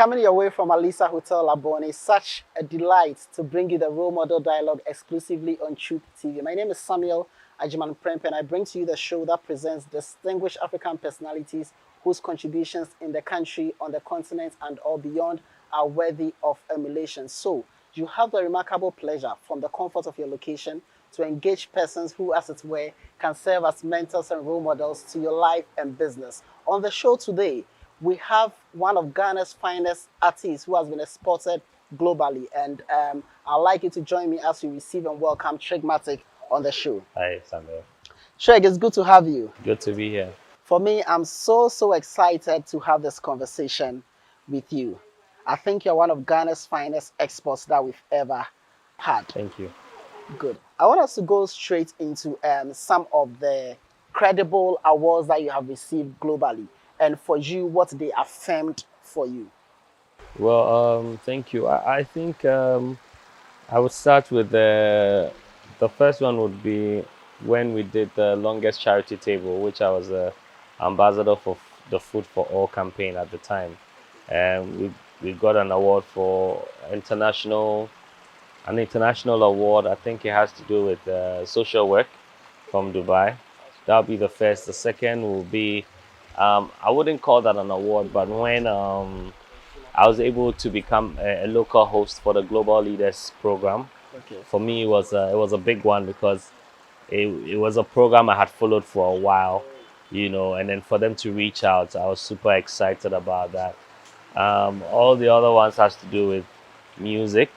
Coming your way from Alisa Hotel Labone, it's such a delight to bring you the role model dialogue exclusively on Truth TV. My name is Samuel Ajiman Prempe, and I bring to you the show that presents distinguished African personalities whose contributions in the country, on the continent, and all beyond are worthy of emulation. So, you have the remarkable pleasure from the comfort of your location to engage persons who, as it were, can serve as mentors and role models to your life and business. On the show today, we have one of Ghana's finest artists who has been exported globally. And I'd like you to join me as we receive and welcome Trigmatic on the show. Hi, Samuel. Trig, it's good to have you. Good to be here. For me, I'm so excited to have this conversation with you. I think you're one of Ghana's finest exports that we've ever had. Thank you. Good. I want us to go straight into some of the credible awards that you have received globally, and for you, what they affirmed for you. Well, thank you. I think I would start with the first one would be when we did the longest charity table, which I was the ambassador for the Food for All campaign at the time, and we got an award for an international award. I think it has to do with social work from Dubai. That'll be the first. The second will be, I wouldn't call that an award, but when I was able to become a local host for the Global Leaders Program, Okay. for me it was a big one because it was a program I had followed for a while, and then for them to reach out, I was super excited about that. All the other ones has to do with music,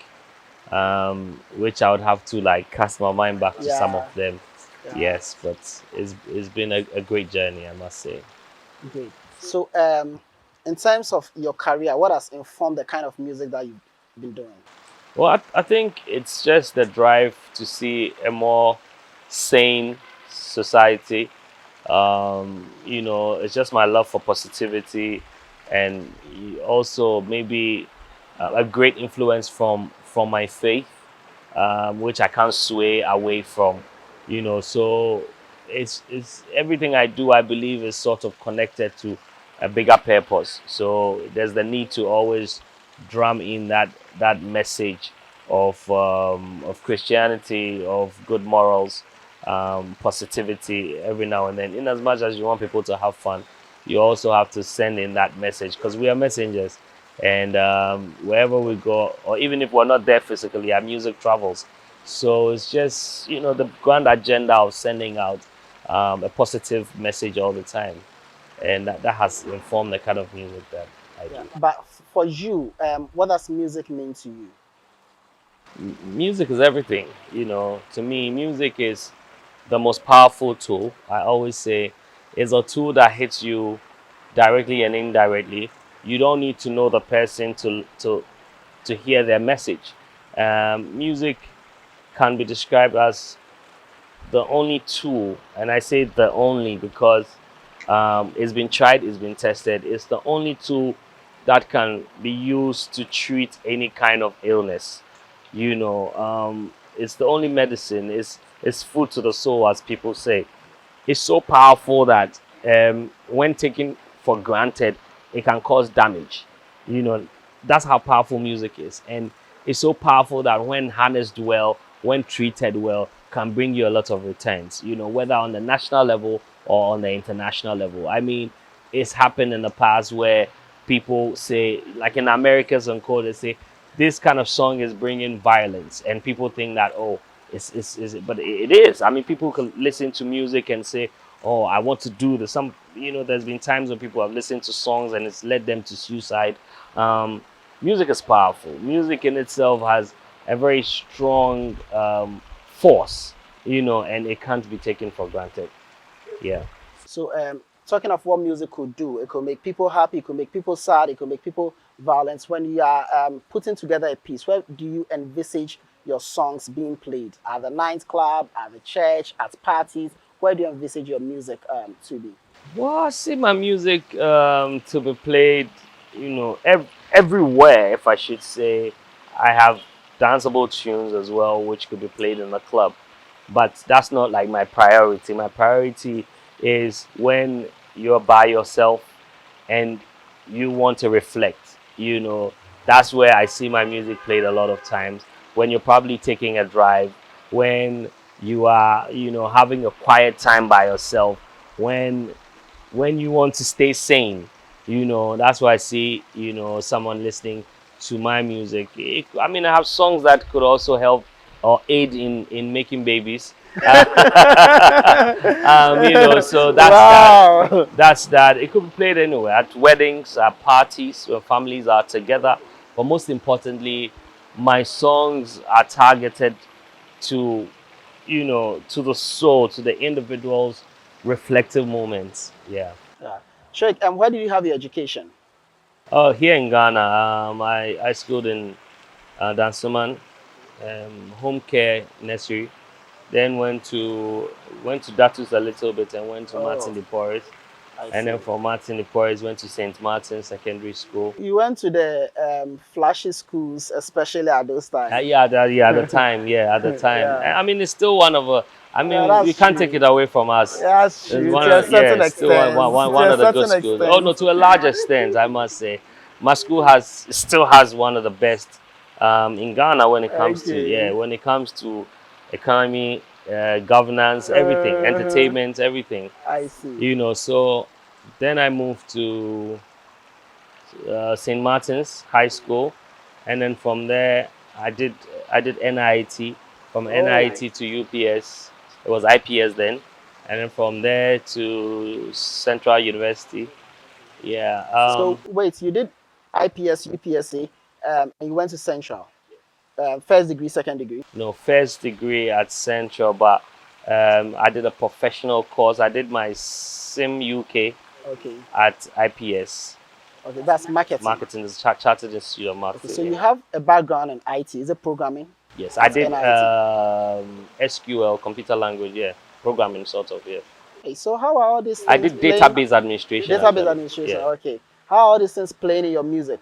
which I would have to like cast my mind back to some Yeah. of them. Yeah. Yes, but it's been a great journey, I must say. Great. So, in terms of your career, what has informed the kind of music that you've been doing? Well, I think it's just the drive to see a more sane society. It's just my love for positivity, and also maybe a great influence from my faith, which I can't sway away from. So it's everything I do. I believe is sort of connected to a bigger purpose. So there's the need to always drum in that message of Christianity, of good morals, positivity every now and then. In as much as you want people to have fun, you also have to send in that message because we are messengers. And wherever we go, or even if we're not there physically, our music travels. So it's just, the grand agenda of sending out a positive message all the time. And that has informed the kind of music that I do. But for you, what does music mean to you? Music is everything. To me, music is the most powerful tool. I always say it's a tool that hits you directly and indirectly. You don't need to know the person to hear their message. Music can be described as the only tool, and I say the only because it's been tried, it's been tested. It's the only tool that can be used to treat any kind of illness. It's the only medicine. It's food to the soul, as people say. It's so powerful that when taken for granted, it can cause damage. You know, that's how powerful music is, and it's so powerful that when harnessed well, when treated well, can bring you a lot of returns. Whether on the national level or on the international level. I mean, it's happened in the past where people say, like in Americas and Co, they say this kind of song is bringing violence, and people think that but it is. I mean, people can listen to music and say, oh, I want to do this. There's been times when people have listened to songs and it's led them to suicide. Music is powerful. Music in itself has a very strong force, and it can't be taken for granted. Yeah. So, talking of what music could do, it could make people happy, it could make people sad, it could make people violent. When you are putting together a piece, where do you envisage your songs being played? At the nightclub, at the church, at parties? Where do you envisage your music to be? Well, I see my music to be played, everywhere, if I should say. I have danceable tunes as well, which could be played in the club. But that's not like my priority. My priority is when you're by yourself and you want to reflect. You know, that's where I see my music played a lot of times. When you're probably taking a drive, when you are, having a quiet time by yourself, when you want to stay sane, that's why I see, someone listening to my music. I mean, I have songs that could also help or aid in making babies. So that's that. Wow. That's that. It could be played anywhere at weddings, at parties, where families are together. But most importantly, my songs are targeted to, to the soul, to the individual's reflective moments. Yeah. Yeah. Sheikh, where did you have your education? Oh, here in Ghana, I schooled in Dansoman, home care nursery. Then went to Datus a little bit and went to Oh, Martin de Porres. I And then see. from Martin de Porres went to St. Martin Secondary School. You went to the flashy schools, especially at those times. Yeah, at the time, yeah, at the time. Yeah. I mean, it's still one of a. I Yeah, mean, we that's can't take true. it away from us. Yeah, that's It's true. one To a of, yeah, certain it's still extent. one To a of the good certain schools. Oh no, extent. to a large extent, I must say, my school still has one of the best in Ghana when it comes to, yeah, Okay. when it comes to economy, governance, everything, Uh, entertainment, everything. I see. So then I moved to St. Martin's High School, and then from there I did NIT. From Oh, NIT to UPS, it was IPS then, and then from there to Central University. Yeah. so wait, you did IPS, UPSA, and you went to Central, first degree, second degree. No, first degree at Central, but I did a professional course. I did my Sim UK Okay, at IPS. okay, that's marketing. Marketing is Chartered Institute of Okay, so Marketing. you Yeah. have a background in IT. Is it programming Yes, I at did NIT? SQL, computer language, yeah, programming sort of, yeah. Okay, so how are all these I things did playing? database administration Database actually, administration. yeah. Okay, how are all these things playing in your music?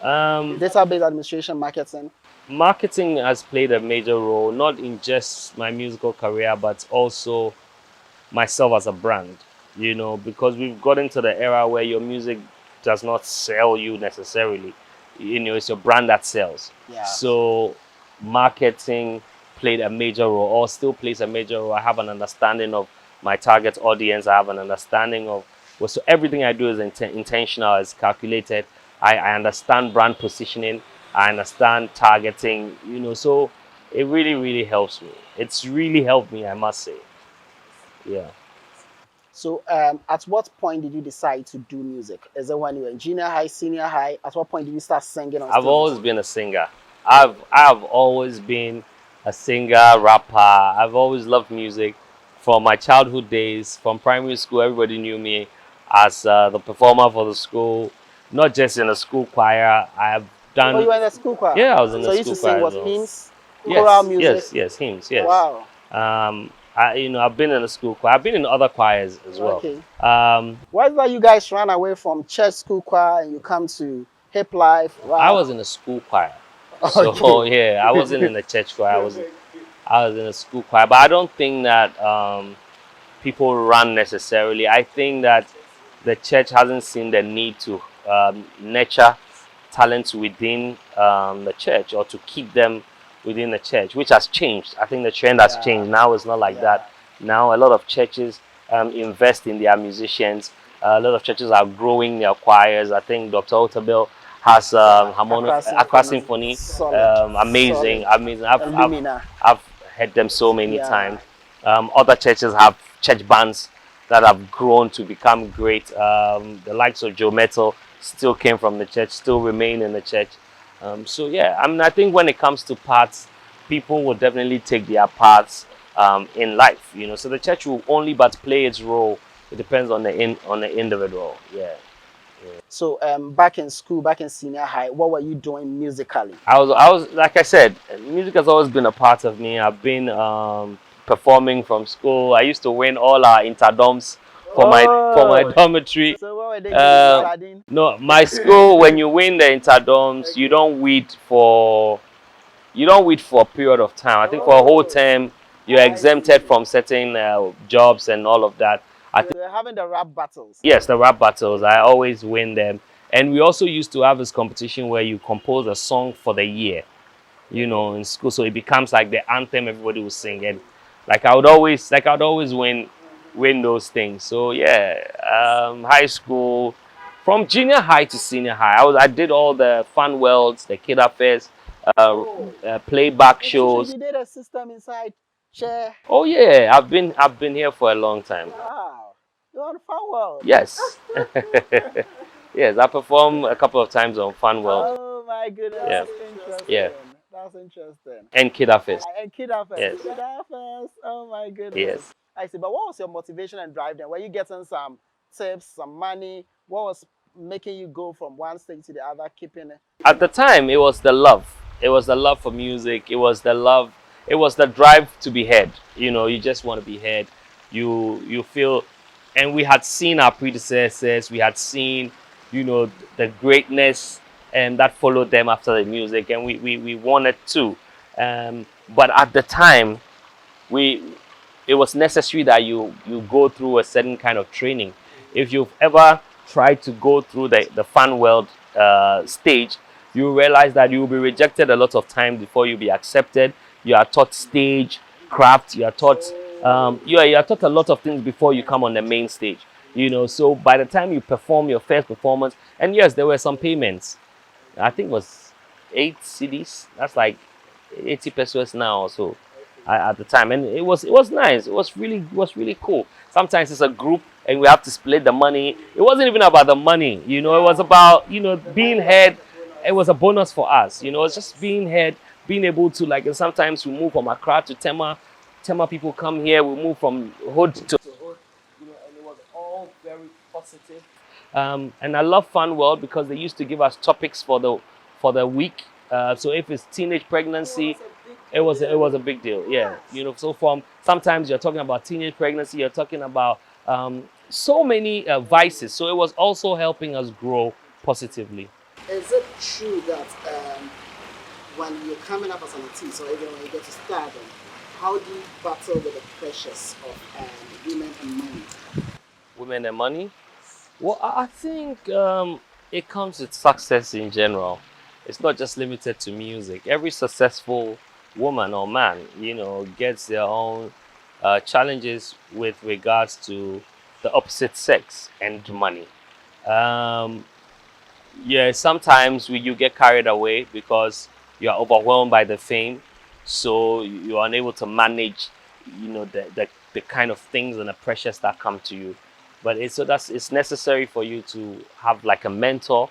Um, Database administration, marketing. Marketing has played a major role, not in just my musical career, but also myself as a brand, because we've gotten to the era where your music does not sell you necessarily. It's your brand that sells. Yeah. So marketing played a major role or still plays a major role. I have an understanding of my target audience. I have an understanding of, well, so everything I do is intentional, is calculated. I understand brand positioning. I understand targeting, so it really, really helps me. It's really helped me, I must say. Yeah. So, at what point did you decide to do music? Is it when you were in junior high, senior high? At what point did you start singing on I've stages? always been a singer. I've always been a singer, rapper. I've always loved music from my childhood days. From primary school, everybody knew me as the performer for the school, not just in the school choir. I have Oh, you done, were in the school choir. yeah, I was in So the you used school to sing choir as what, well. hymns, choral Yes, music? yes, yes, hymns, yes. Wow. I've been in the school choir. I've been in other choirs as well. Okay. Um, Why is that you guys ran away from church school choir and you come to hip life, I rap? was in a school choir, so Okay. yeah, I wasn't in the church choir. I was in a school choir, but I don't think that people run necessarily. I think that the church hasn't seen the need to nurture talents within the church or to keep them within the church, which has changed. I think the trend has Yeah. changed. Now it's not like Yeah. that. Now a lot of churches invest in their musicians. A lot of churches are growing their choirs. I think Dr. Otabel has Yeah. Accra Symphony, Solid. amazing, Solid. amazing. Illumina. I've heard them so many Yeah. times. Other churches have church bands that have grown to become great. The likes of Joe Metal still came from the church, still remain in the church. So yeah, I mean, I think when it comes to parts, people will definitely take their parts in life. So the church will only but play its role. It depends on the individual. Yeah. So, back in school, back in senior high, what were you doing musically? I was like I said, music has always been a part of me. I've been performing from school. I used to win all our interdoms for my Oh, dormitory. so what were they giving you? Uh, Sardine? no, my school, when you win the interdoms, you don't wait for a period of time. I think for a whole Oh, term, you're I exempted see. from certain jobs and all of that. I So think they're having the rap battles. yes, the rap battles, I always win them, And we also used to have this competition where you compose a song for the year, in school. So it becomes like the anthem everybody will sing. And I'd always win those things. So yeah, high school, from junior high to senior high, I did all the fun worlds, the kid affairs, Oh, playback so shows. you did a system inside chair. Oh yeah, I've been here for a long time. Wow, you're on Fun World. Yes. Yes, I performed a couple of times on Fun World. Oh my goodness, Yeah. that's Yeah. interesting. That's interesting. And Kid Affairs. And Kid Affairs, Yes. Kid Affairs. Oh my goodness. Yes. I see. But what was your motivation and drive then? Were you getting some tips, some money? What was making you go from one state to the other, keeping it? At the time, it was the love. It was the love for music. It was the love. It was the drive to be heard. You just want to be heard. You feel, and we had seen our predecessors. We had seen, the greatness and that followed them after the music, and we wanted to. But at the time, we it was necessary that you go through a certain kind of training. If you've ever tried to go through the fun world stage, you realize that you will be rejected a lot of times before you be accepted. You are taught stage craft. You are taught you are taught a lot of things before you come on the main stage. So by the time you perform your first performance, and yes, there were some payments. I think it was 8 CDs. That's like 80 pesos now or so at the time, and it was nice. It was really cool. Sometimes it's a group and we have to split the money. It wasn't even about the money, it was about being heard. It was a bonus for us, it's just being heard, being able to, like, and sometimes we move from Accra to Tema people come here, we move from hood to hood, and it was all very positive. And I love Fun World because they used to give us topics for the week. So if it's teenage pregnancy, it was a big deal. Yeah, So from sometimes you're talking about teenage pregnancy, you're talking about so many vices. So it was also helping us grow positively. Is it true that when you're coming up as an artist, or even when you get to stardom, how do you battle with the pressures of women and money? Women and money. Well, I think it comes with success in general. It's not just limited to music. Every successful woman or man, gets their own challenges with regards to the opposite sex and money. Um, yeah, sometimes you get carried away because you are overwhelmed by the fame, so you are unable to manage, the kind of things and the pressures that come to you. But it's necessary for you to have like a mentor.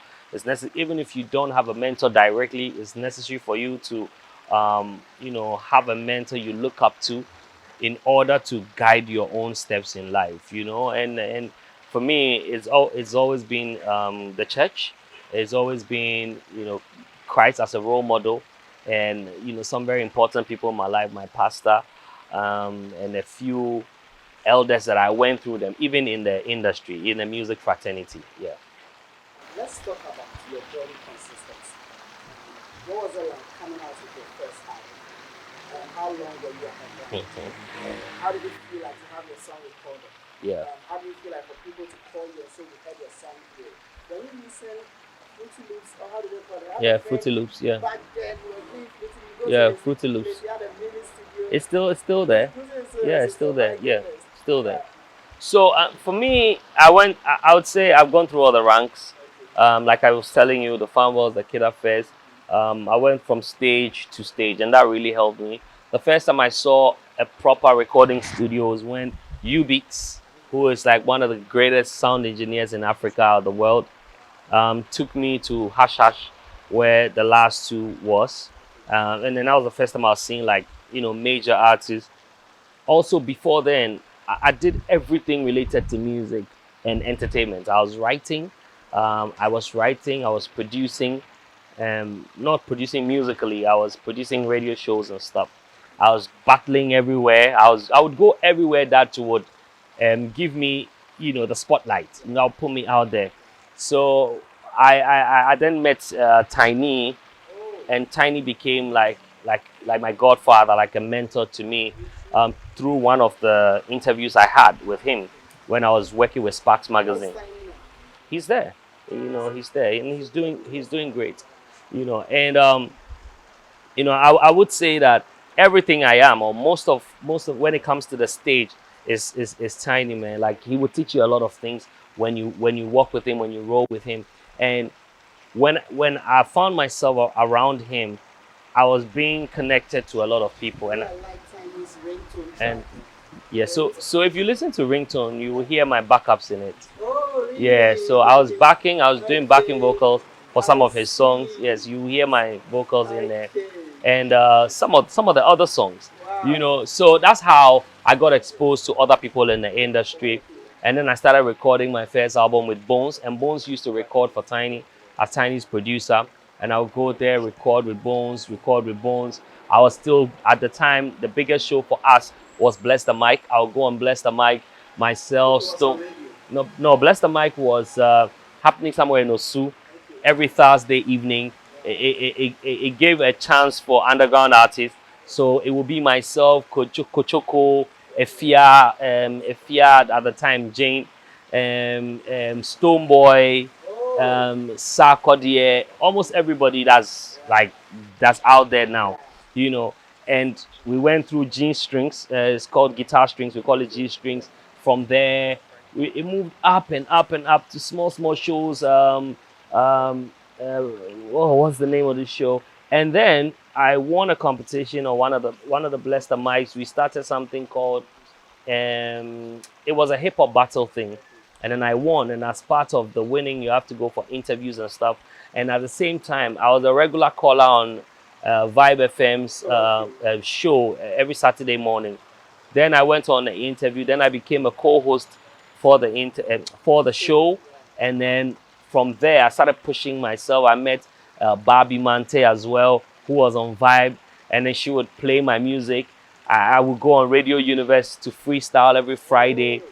Even if you don't have a mentor directly, it's necessary for you to, have a mentor you look up to, in order to guide your own steps in life. And for me, it's always been the church. It's always been Christ as a role model, and some very important people in my life, my pastor, and a few elders that I went through them, even in the industry, in the music fraternity. Yeah. Let's talk about your journey consistency. What was it like coming out with your first album? And how long were you at that? How did it feel like to have your song recorded? Yeah. How do you feel like for people to call you and say we heard your song here? When you listen, Fruity Loops, or how do they call it? Yeah, Fruity Loops. Yeah. Back then, you were doing Fruity Loops. Yeah, Fruity Loops. You had a mini studio. It's still there. Yeah, it's still there. Yeah, still there. Yeah. So for me, I would say I've gone through all the ranks. Like I was telling you, the Farm World, the Kid Affairs. I went from stage to stage, and that really helped me. The first time I saw a proper recording studio was when U-Beats, who is like one of the greatest sound engineers in Africa or the world, took me to Hash Hash, where the last two was. And then that was the first time I was seeing like, major artists. Also before then, I did everything related to music and entertainment. I was writing, I was producing, not producing musically, I was producing radio shows and stuff. I was battling everywhere. I would go everywhere that would give me, the spotlight. Put me out there. So I then met Tiny, and Tiny became like my godfather, like a mentor to me, through one of the interviews I had with him when I was working with Sparks magazine. He's there. He's there and he's doing great. And I would say that everything I am, or most of when it comes to the stage, is Tiny, man. Like, he would teach you a lot of things when you walk with him, when you roll with him. And when I found myself around him, I was being connected to a lot of people. I and like Tiny's ringtone track. and yeah, Very so if you listen to ringtone, you will hear my backups in it. Oh, Yeah, so really? I was backing, I was doing backing Okay. vocals for some I of his songs. see. Yes, you hear my vocals in there, Okay. and some of the other songs. Wow. So that's how I got exposed to other people in the industry, and then I started recording my first album with Bones, and Bones used to record for Tiny as Tiny's producer, and I would go there, record with Bones, record with Bones. I was still, at the time, the biggest show for us was Bless the Mic. I would go on Bless the Mic myself. It was on Stone, radio. no, Bless the Mic was happening somewhere in Osu Okay. every Thursday evening. It gave a chance for underground artists. So it would be myself, Kochoko, Efia at the time, Jane, Stoneboy, Oh. Sarkodie, almost everybody that's out there now, you know. And we went through G strings. It's called guitar strings. We call it G strings. From there, it moved up and up and up to small shows. Um, what's the name of the show? And then I won a competition on one of the Bless the Mics. We started something called it was a hip hop battle thing, and then I won. And as part of the winning, you have to go for interviews and stuff. And at the same time, I was a regular caller on Vibe FM's show every Saturday morning. Then I went on the interview. Then I became a co-host for the show, and then from there I started pushing myself. I met Barbie Mante as well, who was on Vibe, and then she would play my music. I would go on Radio Universe to freestyle every Friday.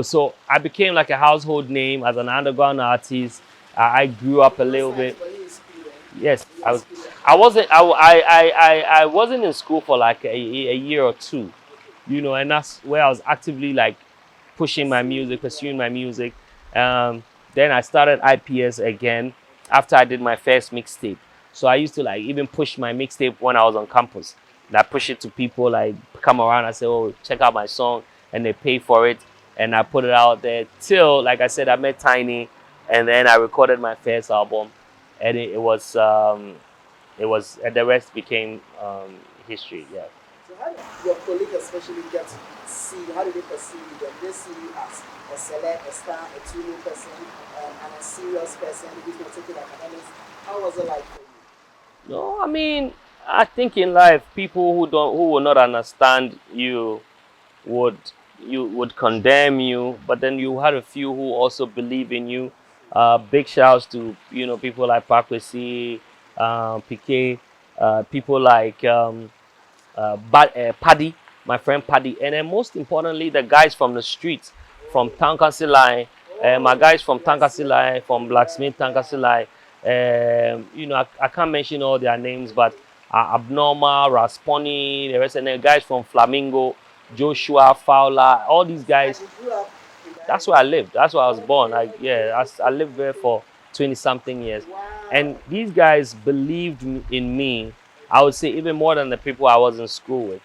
So I became like a household name as an underground artist. I grew up a Those little times bit. were you in school then? Yes, You were I in was. school then? I wasn't. I wasn't in school for like a year or two, and that's where I was actively like pushing my music, pursuing my music. Um, then I started IPS again after I did my first mixtape. So I used to like even push my mixtape when I was on campus. And I push it to people, like come around and say, "Oh, check out my song," and they pay for it, and I put it out there till, like I said, I met Tiny, and then I recorded my first album, and it was and the rest became history. Yeah. So how did your colleagues especially get to see you? How did they perceive you? Did they see you as a celeb, a star, a Tulu person, and a serious person who's not taking academics? How was it like for you? No, I mean, I think in life, people who will not understand you would would condemn you, but then you had a few who also believe in you. Big shouts to people like Pakwesi, PK, people like Paddy, my friend Paddy, and then most importantly, the guys from the streets, from Tankasilai, my Oh, guys from yes, yes. Tankasilai, from Blacksmith Tankasilai. I can't mention all their names, but Abnormal, Rasponi, the rest, and the guys from Flamingo, Joshua Fowler, all these And guys. you grew up in the That's area. where I lived. That's where I was born. Okay, okay. I lived there for 20 something years. Wow. And these guys believed in me, I would say, even more than the people I was in school with.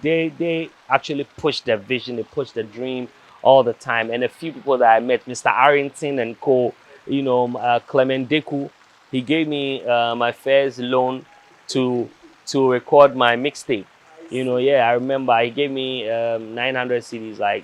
They actually pushed their vision, they pushed their dream all the time. And a few people that I met, Mr. Arrington and co, Clement Deku, he gave me my first loan to record my mixtape. I see. Yeah, I remember he gave me 900 CDs, like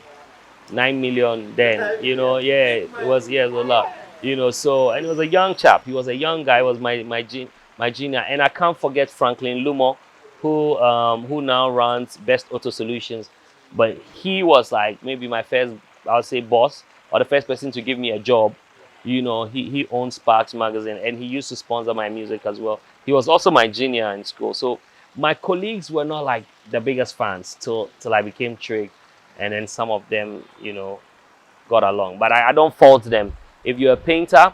9 million then. 9 million. Yeah, Big it was, money. yeah, it was a lot. So, and he was a young chap. He was a young guy. He was my junior, and I can't forget Franklin Lumo, who now runs Best Auto Solutions. But he was like maybe my first, I would say, boss, or the first person to give me a job. He owns Sparks magazine, and he used to sponsor my music as well. He was also my junior in school. So my colleagues were not like the biggest fans till I became Trig, and then some of them, got along. But I don't fault them. If you're a painter,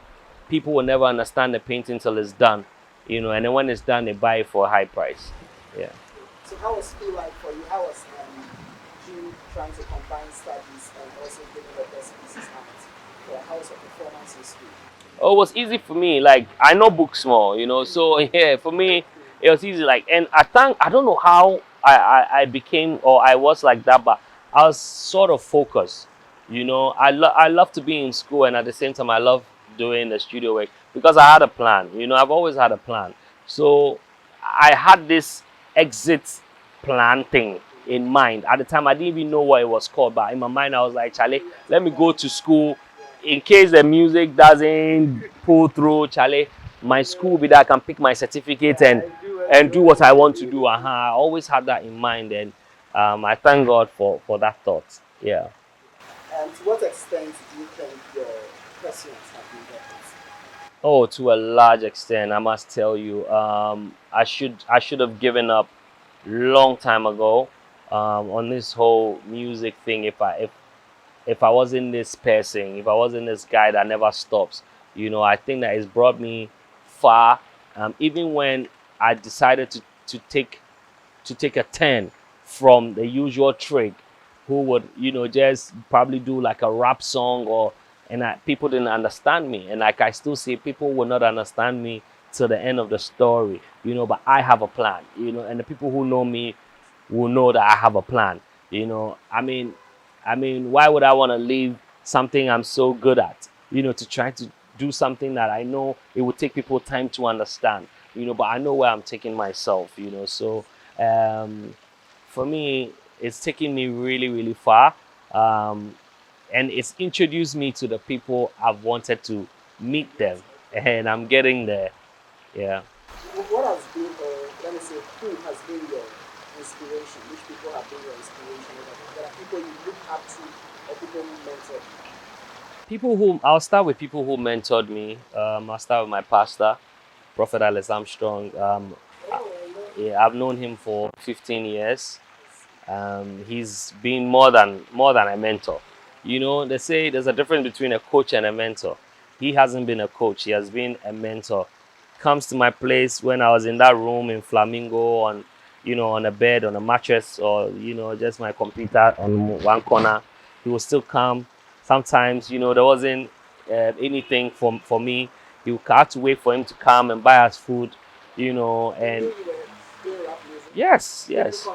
people will never understand the painting till it's done, and then when it's done, they buy it for a high price. Yeah. So how was school like for you? How was you trying to combine studies and also giving the best pieces out? How was your performance in school? Oh, it was easy for me. Like I know books more, So yeah, for me, it was easy. Like, and I don't know how I became or I was like that, but I was sort of focused. I love to be in school, and at the same time, I love doing the studio work because I had a plan. I've always had a plan. So I had this exit plan thing in mind. At the time, I didn't even know what it was called, but in my mind, I was like, Charlie, let me go to school in case the music doesn't pull through, Charlie, my school will be that I can pick my certificate and do what I want to do. I always had that in mind, and I thank God for that thought. Yeah. And to what extent do you think your questions have been helpful? Oh, to a large extent, I must tell you, I should have given up long time ago on this whole music thing. If I wasn't this person, if I wasn't this guy that never stops, I think that it's brought me far. Even when I decided to take a turn from the usual trick, who would just probably do like a rap song people didn't understand me, and like I still say, people will not understand me till the end of the story, but I have a plan, and the people who know me will know that I have a plan. I mean, why would I want to leave something I'm so good at, to try to do something that I know it would take people time to understand, but I know where I'm taking myself, so um, for me, it's taken me really, really far. Um, and it's introduced me to the people I've wanted to meet them, and I'm getting there. Yeah. What has been, or let me say, who has been your inspiration? Which people have been your inspiration? There are people you look up to, or people who mentor you. I'll start with people who mentored me. I'll start with my pastor, Prophet Alice Armstrong. Yeah, I've known him for 15 years. He's been more than a mentor. They say there's a difference between a coach and a mentor. He hasn't been a coach; he has been a mentor. Comes to my place when I was in that room in Flamingo on a bed, on a mattress, or just my computer on one corner. He will still come. Sometimes there wasn't anything for me. You had to wait for him to come and buy us food, and yes, yes.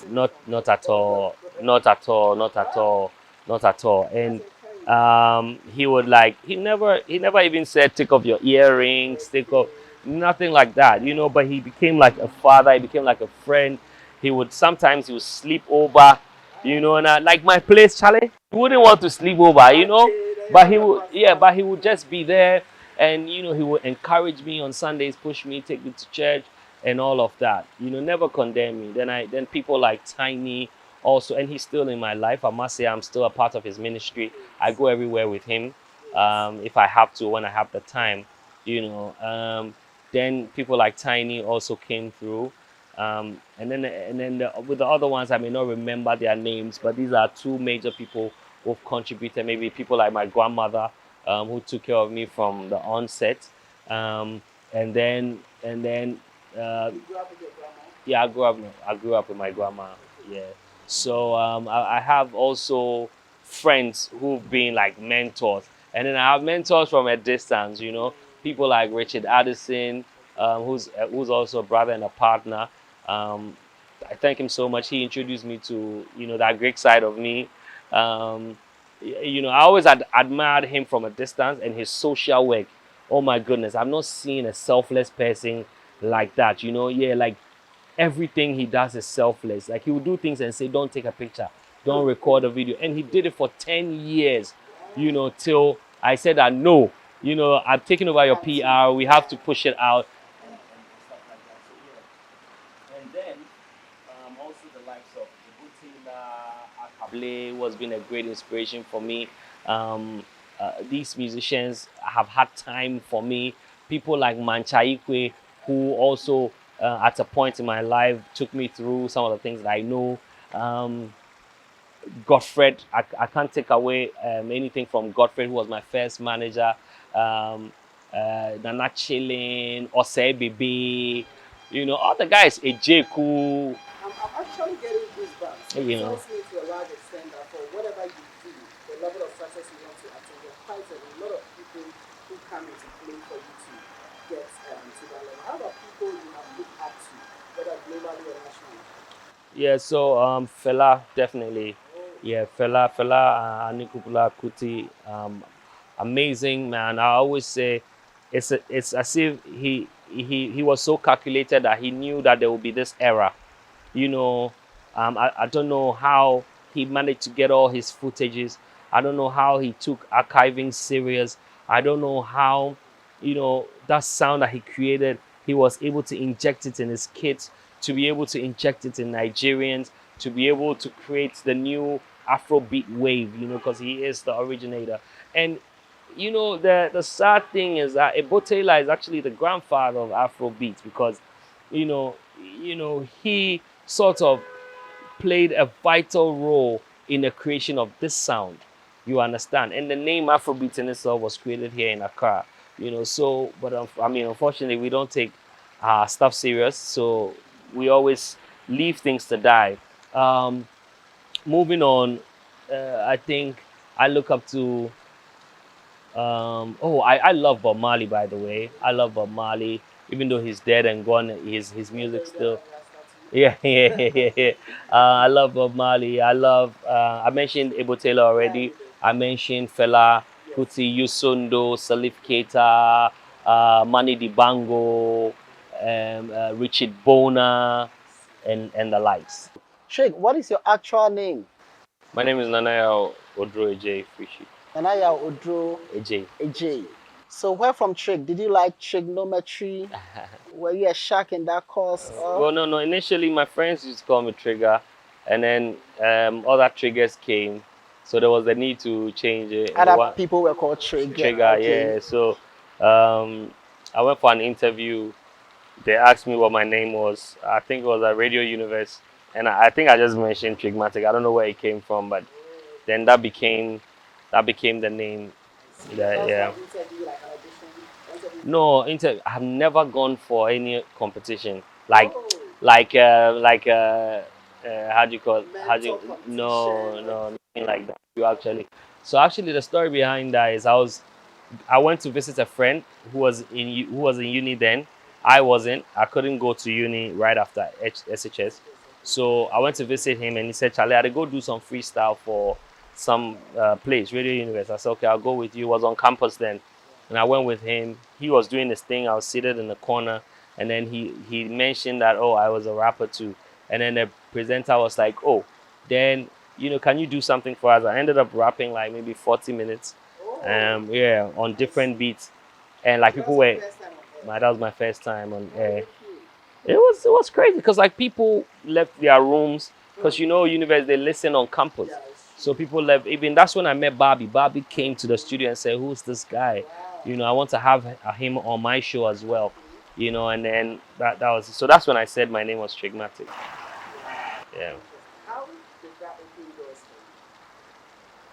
Not at all, not at all, not at all, not at all. And he would like he never even said take off your earrings, take off nothing like that, but he became like a father, he became like a friend. He would sleep over, and like my place, Charlie, he wouldn't want to sleep over, but he would just be there, and he would encourage me on Sundays, push me, take me to church and all of that. Never condemn me. Then people like Tiny also, and he's still in my life. I must say I'm still a part of his ministry. I go everywhere with him, if I have to, when I have the time. Then people like Tiny also came through. And then with the other ones, I may not remember their names, but these are two major people who've contributed. Maybe people like my grandmother, who took care of me from the onset. And then uh, yeah, I grew up with my grandma. Yeah. So I have also friends who've been like mentors, and then I have mentors from a distance. People like Richard Addison, who's also a brother and a partner. Um, I thank him so much. He introduced me to that Greek side of me. Um, I always admired him from a distance and his social work. Oh my goodness, I've not seen a selfless person like that. Yeah, like everything he does is selfless. Like he will do things and say, "Don't take a picture, don't record a video," and he did it for 10 years. Till I said that no. I'm taking over your PR. We have to push it out. And then also the likes of Akable was been a great inspiration for me. Um, these musicians have had time for me. People like Manchaikwe, who also at a point in my life took me through some of the things that I know. Um, Godfred, I can't take away anything from Godfred, who was my first manager. Um, Nana Chilling, Osei Bibi, all the guys, Ejeku, I'm actually getting goosebumps. It you know. tells me to a large extent that for whatever you do, the level of success you want to attain, there are quite a lot of people Yeah, so Fela definitely. Yeah, Fela, Anikulapo Kuti, amazing man. I always say it's as if he was so calculated that he knew that there would be this era. You know, I don't know how he managed to get all his footages. I don't know how he took archiving serious. I don't know how, that sound that he created, he was able to inject it in his kits, to be able to inject it in Nigerians, to be able to create the new Afrobeat wave, because he is the originator. And the sad thing is that Ebotela is actually the grandfather of Afrobeat because you know he sort of played a vital role in the creation of this sound. You understand? And the name Afrobeat in itself was created here in Accra. So but I mean, unfortunately, we don't take stuff serious, so we always leave things to die. Um, Moving on, I think I look up to I love Bob Marley, by the way. I love Bob Marley. Even though he's dead and gone, his music still. Yeah, yeah. I love Bob Marley. I mentioned Ebo Taylor already. I mentioned Fela Kuti, Yusundo, Salif Keita, Mani Dibango, Richard Bona, and the likes. Trig, what is your actual name? My name is Nanaya Odro Ej Frishi. Nanaya Odro Ej. AJ. So where from Trig? Did you like trigonometry? Were you a shark in that course? Or Well, no. Initially, my friends used to call me Trigger, and then other triggers came, so there was a need to change it. And other what people were called Trig? Trigger? Okay. Yeah. So I went for an interview. They asked me what my name was. I think it was at Radio Universe, and I think I just mentioned Trigmatic. I don't know where it came from, but then that became the name. Yeah. No, I've never gone for any competition how do you call it? How do you, no, nothing like that. You actually. So actually, the story behind that is I went to visit a friend who was in uni then. I wasn't. I couldn't go to uni right after SHS. So I went to visit him and he said, Charlie, I had to go do some freestyle for some place, Radio Universe. I said, okay, I'll go with you. It was on campus then. And I went with him. He was doing this thing. I was seated in the corner. And then he mentioned that, oh, I was a rapper too. And then the presenter was like, oh, then, can you do something for us? I ended up rapping like maybe 40 minutes. Yeah, on different beats. And like people were, that was my first time on air. It was crazy because like people left their rooms because university they listen on campus. So people left. Even that's when I met Bobby. Bobby came to the studio and said, "Who's this guy? I want to have him on my show as well." And then that was so. That's when I said my name was Trigmatic. Yeah.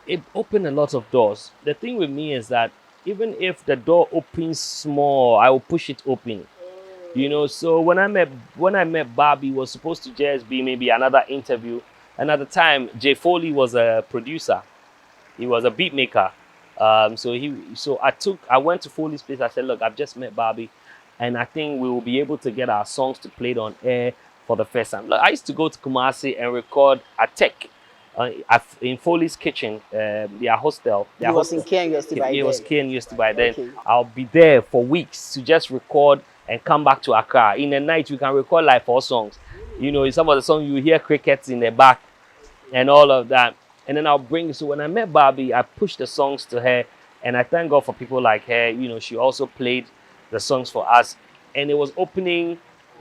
It opened a lot of doors. The thing with me is that even if the door opens small, I will push it open. So when I met Bobby, it was supposed to just be maybe another interview. And at the time, Jay Foley was a producer. He was a beat maker. So I went to Foley's place. I said, look, I've just met Bobby, and I think we will be able to get our songs to play on air for the first time. Look, I used to go to Kumasi and record at Tech. In Foley's kitchen, their hostel. He was in KNUST by It was then. KNUST by then. Okay. I'll be there for weeks to just record and come back to Accra. In the night, we can record like 4 songs. In some of the songs, you hear crickets in the back and all of that. And then so when I met Barbie, I pushed the songs to her. And I thank God for people like her. She also played the songs for us. And it was opening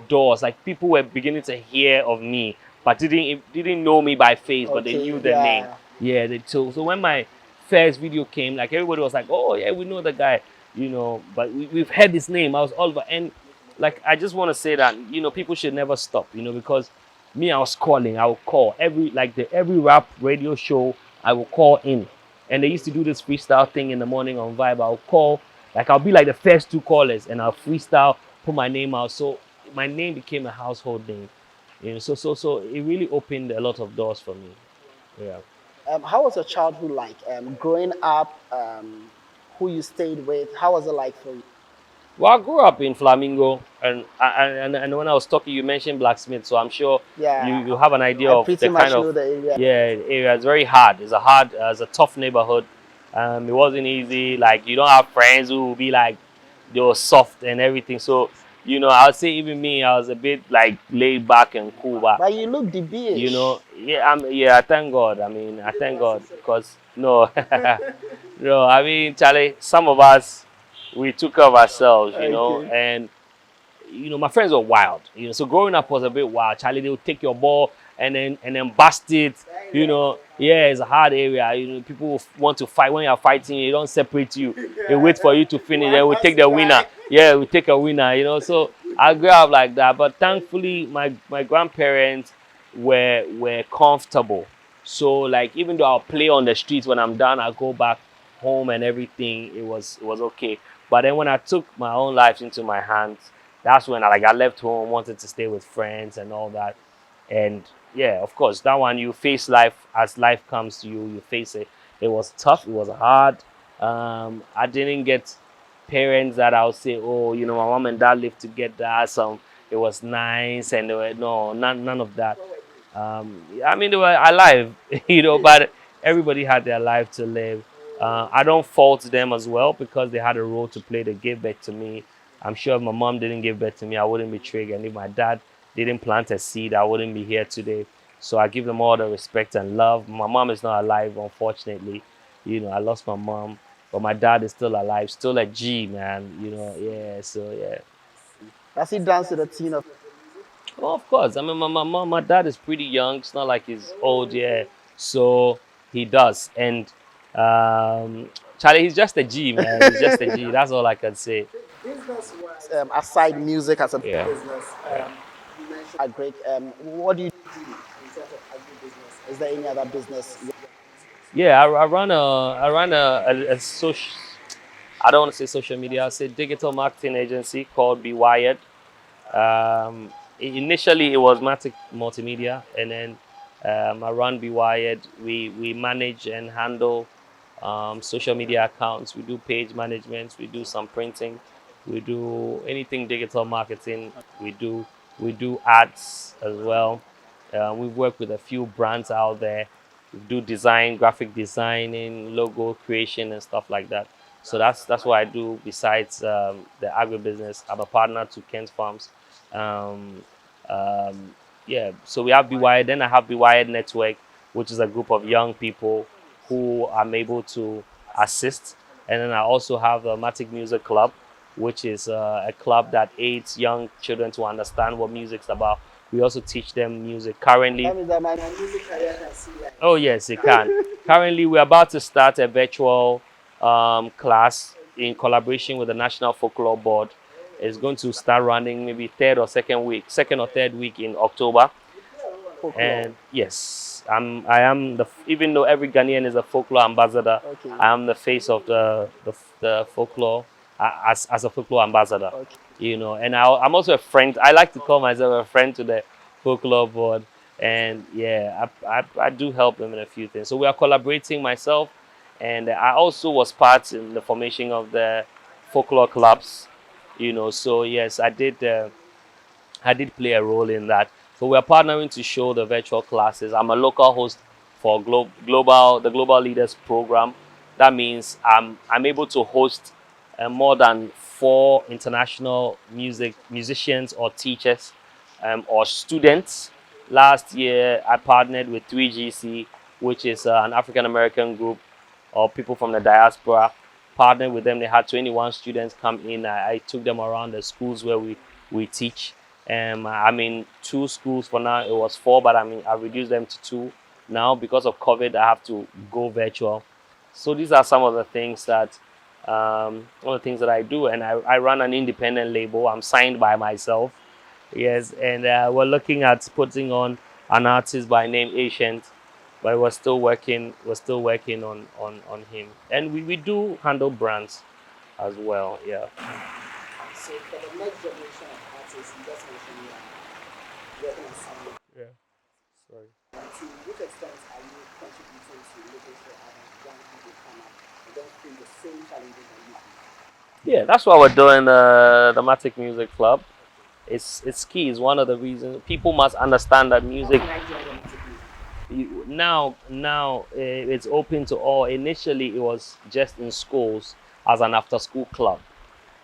doors. Like people were beginning to hear of me, but didn't know me by face, but they knew Okay. the name. Yeah. Yeah, so when my first video came, like everybody was like, "Oh yeah, we know the guy," But we've heard his name. I was all over, and like I just want to say that people should never stop, because me, I was calling. I would call every rap radio show. I will call in, and they used to do this freestyle thing in the morning on Vibe. I'll call, like I'll be like the first 2 callers, and I'll freestyle, put my name out. So my name became a household name. So it really opened a lot of doors for me. Yeah. How was your childhood like? Growing up, who you stayed with? How was it like for you? Well, I grew up in Flamingo, and when I was talking, you mentioned blacksmith, so I'm sure Yeah, you have an idea I of pretty the kind much of know the area. yeah area. It's very hard. It's a tough neighborhood. It wasn't easy. Like you don't have friends who will be like they were soft and everything. So I'll say even me, I was a bit like laid back and cool, but But you look the beige. yeah. I thank God. I mean, I thank God because no, no. I mean, Charlie, some of us we took care of ourselves, Okay. and my friends were wild. So growing up was a bit wild. Charlie, they would take your ball and then bust it. Yeah, it's a hard area. People will want to fight when you're fighting. They don't separate you. They wait for you to finish. Then we take the winner. Yeah, we take a winner. So I grew up like that. But thankfully, my grandparents were comfortable. So like even though I'll play on the streets when I'm done, I go back home and everything. It was okay. But then when I took my own life into my hands, that's when I left home, wanted to stay with friends and all that. And yeah, of course, that one you face life as life comes to you. You face it. It was tough. It was hard. I didn't get parents that I'll say, oh, my mom and dad lived together. It was nice, and they were no, none of that. I mean, they were alive, but everybody had their life to live. I don't fault them as well because they had a role to play. They gave birth to me. I'm sure if my mom didn't give birth to me, I wouldn't be Trig. And if my dad didn't plant a seed, I wouldn't be here today. So I give them all the respect and love. My mom is not alive, unfortunately. I lost my mom, but my dad is still alive, still a G, man. Yeah. So yeah. Does he dance to the tune of? Oh, of course. I mean, my dad is pretty young. It's not like he's old, yeah. So he does. And Charlie, he's just a G, man. He's just a G. That's all I can say. Aside music as a Yeah. business, Yeah. you mentioned agri. What do you do in terms of agribusiness? Is there any other business? Yeah, I run a social. I don't want to say social media. I say digital marketing agency called Be Wired. Initially, it was Matic Multimedia, and then I run Be Wired. We manage and handle social media accounts. We do page management. We do some printing. We do anything digital marketing. We do we do ads as well. We've worked with a few brands out there. We do design, graphic designing, logo creation, and stuff like that. So that's what I do. Besides the agribusiness, I'm a partner to Kent Farms. Um, um, yeah, so we have BYD. Then I have BYD Network, which is a group of young people who I'm able to assist. And then I also have the Matic Music Club, which is a club that aids young children to understand what music's about. We also teach them music. Currently, That means that my music career can see like. oh yes, it can. Currently, we're about to start a virtual class in collaboration with the National Folklore Board. It's going to start running maybe second or third week in October. Folklore. And yes, I am even though every Ghanaian is a folklore ambassador, Okay. I am the face of the folklore as a folklore ambassador. Okay. And I'm also a friend. I like to call myself a friend to the folklore board, and yeah, I do help them in a few things. So we are collaborating myself, and I also was part in the formation of the folklore clubs. So yes, I did play a role in that. So we're partnering to show the virtual classes. I'm a local host for the Global Leaders Program. That means I'm able to host more than 4 international musicians or teachers or students. Last year, I partnered with 3GC, which is an African American group of people from the diaspora. Partnered with them. They had 21 students come in. I took them around the schools where we teach. I'm in 2 schools for now. It was 4, but I reduced them to 2 now because of COVID. I have to go virtual. So these are some of the things that one of the things that I do, and I run an independent label. I'm signed by myself. Yes, and we're looking at putting on an artist by name Ancient, but we're still working. We're still working on him, and we do handle brands as well. Yeah. So for the next generation of artists, you just mentioned you are working on something. Yeah. Sorry. To which extent are you contributing to making sure other young people come up and don't face the same challenges that you do? Yeah, that's why we're doing the Matic Music Club. It's key. It's one of the reasons people must understand that How music can I join the music group? now it's open to all. Initially, it was just in schools as an after school club.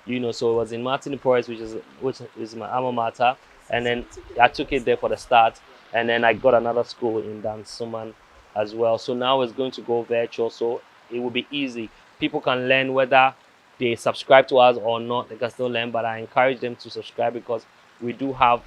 So it was in Martin Forest, which is my alma mater, and So then you took it I there for took the it there start. for the start, and then I got another school in Dansuman as well. So now it's going to go virtual, so it will be easy. People can learn whether they subscribe to us or not. They can still learn, but I encourage them to subscribe because we do have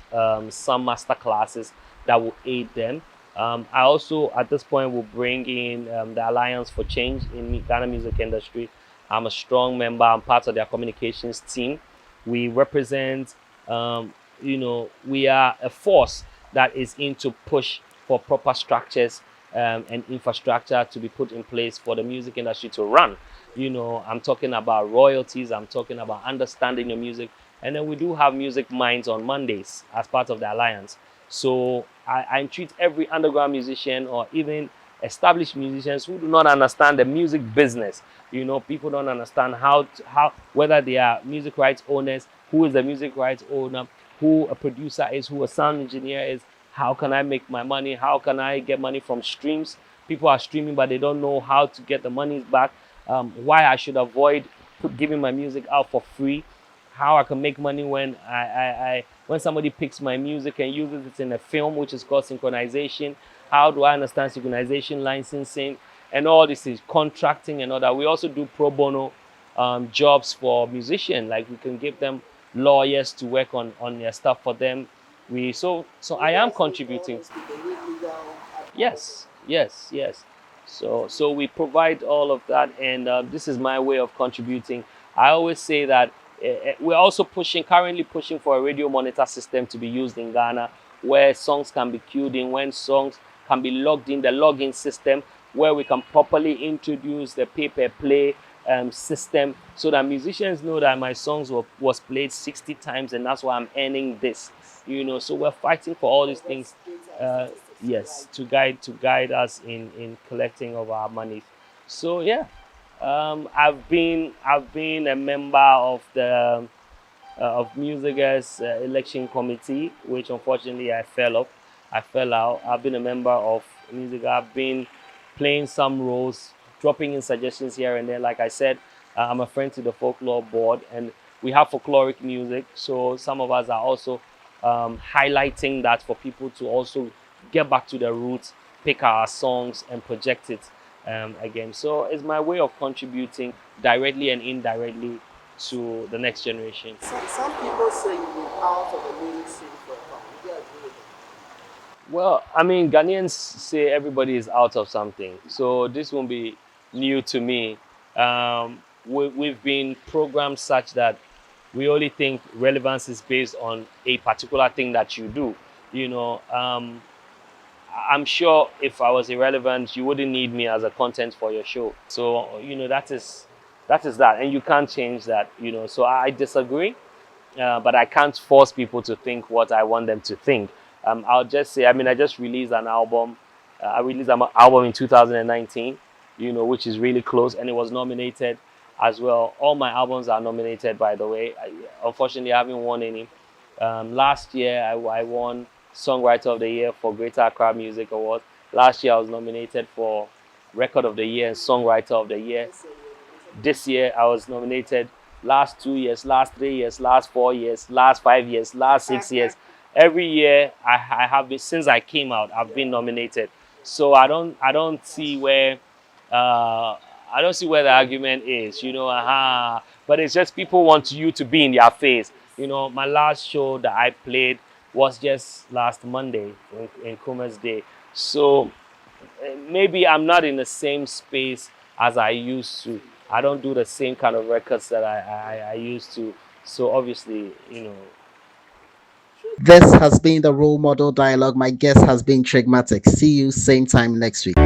some master classes that will aid them. I also, at this point, will bring in the Alliance for Change in Ghana music industry. I'm a strong member. I'm part of their communications team. We represent, we are a force that is in to push for proper structures and infrastructure to be put in place for the music industry to run. I'm talking about royalties. I'm talking about understanding the music. And then we do have music minds on Mondays as part of the alliance. So I treat every underground musician or even established musicians who do not understand the music business. People don't understand how whether they are music rights owners, who is the music rights owner, who a producer is, who a sound engineer is. How can I make my money? How can I get money from streams? People are streaming, but they don't know how to get the monies back. Why I should avoid giving my music out for free. How I can make money when when somebody picks my music and uses it in a film, which is called synchronization. How do I understand synchronization, licensing, and all this is contracting and all that. We also do pro bono jobs for musicians. Like we can give them lawyers to work on their stuff for them. So Do you I am guys need all contributing. those people need legal advice? Yes, yes, yes. So we provide all of that, and this is my way of contributing. I always say that we're also currently pushing for a radio monitor system to be used in Ghana, where songs can be queued in, when songs can be logged in, the login system, where we can properly introduce the pay-per-play system, so that musicians know that my songs was played 60 times, and that's why I'm earning this. So we're fighting for all these things. Investigator Uh, statistics to yes, guide to you. guide us in collecting of our money. So yeah, I've been a member of the of Music's election committee, which unfortunately I fell off. I fell out. I've been a member of Music. I've been playing some roles, dropping in suggestions here and there. Like I said, I'm a friend to the folklore board, and we have folkloric music. So some of us are also highlighting that for people to also get back to their roots, pick our songs, and project it again. So it's my way of contributing directly and indirectly to the next generation. Some people say you've been out of the music scene for a while. Do you agree with them? Well, I mean, Ghanaians say everybody is out of something, so this won't be new to me. We've been programmed such that we only think relevance is based on a particular thing that you do. You know, I'm sure if I was irrelevant, you wouldn't need me as a content for your show. So that is that, and you can't change that. So I disagree, but I can't force people to think what I want them to think. I'll just say, I mean, I just released an album. I released an album in 2019, which is really close, and it was nominated as well. All my albums are nominated, by the way. Unfortunately, I haven't won any. Last year, I won Songwriter of the Year for Greater Accra Music Awards. Last year, I was nominated for Record of the Year and Songwriter of the Year. This year you're nominated for This year I was nominated. Last 2 years, last 3 years, last 4 years, last 5 years, last 6 years. Every year I have been, since I came out, I've been nominated. So I don't see where the argument is. But it's just people want you to be in their face. My last show that I played was just last Monday in Kuma's Day. So maybe I'm not in the same space as I used to. I don't do the same kind of records that I used to. So obviously, This has been the Role Model Dialogue. My guest has been Trigmatic. See you same time next week.